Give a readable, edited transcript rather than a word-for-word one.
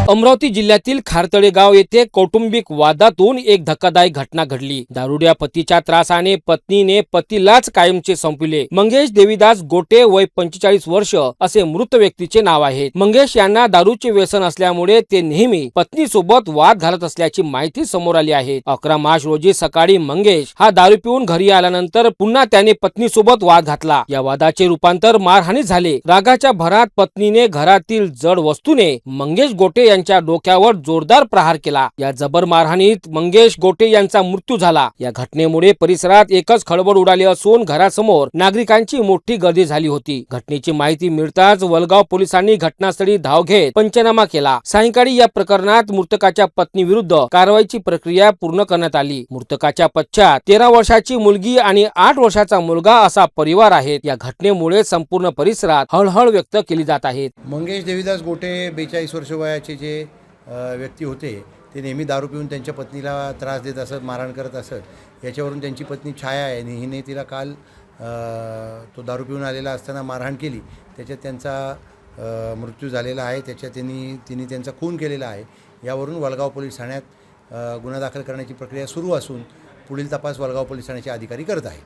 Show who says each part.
Speaker 1: अमरावती जिल्ह्यातील खारतळे गाव येथे कौटुंबिक वादातून एक धक्कादायक घटना घडली। दारुड्या पतीच्या त्रासाने पत्नीने पतीलाच कायमचे संपविले। मंगेश देवीदास गोटे वय 45 वर्ष असे मृत व्यक्तीचे नाव आहे। मंगेश यांना दारूचे व्यसन असल्यामुळे ते नेहमी पत्नी सोबत वाद घालत असल्याची माहिती समोर आली आहे। 11 मार्च रोजी सकाळी मंगेश हा दारू पिऊन घरी आल्यानंतर पुन्हा त्याने पत्नी सोबत वाद घातला। या वादाचे रूपांतर मारहाणीत झाले। रागाच्या भरात पत्नीने घरातील जड वस्तूने मंगेश गोटे यांच्या डोक्यावर जोरदार प्रहार केला। या जबर मारहाणीत मंगेश गोटे यांचा मृत्यू झाला। या घटनेमुळे परिसरात एकच खळबळ उडाली असून घरासमोर नागरिकांची मोठी गर्दी झाली होती। घटनेची माहिती मिळताच वलगाव पोलिसांनी घटनास्थळी धाव घेत पंचनामा केला। सायंकाळी या प्रकरणात मृतकाच्या पत्नी विरुद्ध कारवाईची प्रक्रिया पूर्ण करण्यात आली। मृतकाच्या पश्चात 13 वर्षाची मुलगी आणि 8 वर्षाचा मुलगा असा परिवार आहे। या घटनेमुळे संपूर्ण परिसरात हळहळ व्यक्त केली जात आहे।
Speaker 2: मंगेश देवीदास गोटे 42 वर्ष वयाचे जे व्यक्ती होते ते नेहमी दारू पिऊन त्यांच्या पत्नीला त्रास देत असत, मारहाण करत असत। याच्यावरून त्यांची पत्नी छाया आहे आणि हिने तिला काल तो दारू पिऊन आलेला असताना मारहाण केली। त्याच्यात त्यांचा मृत्यू झालेला आहे। त्याच्यात तिने त्यांचा खून केलेला आहे। यावरून वलगाव पोलीस ठाण्यात गुन्हा दाखल करण्याची प्रक्रिया सुरू असून पुढील तपास वलगाव पोलीस ठाण्याचे अधिकारी करत आहेत।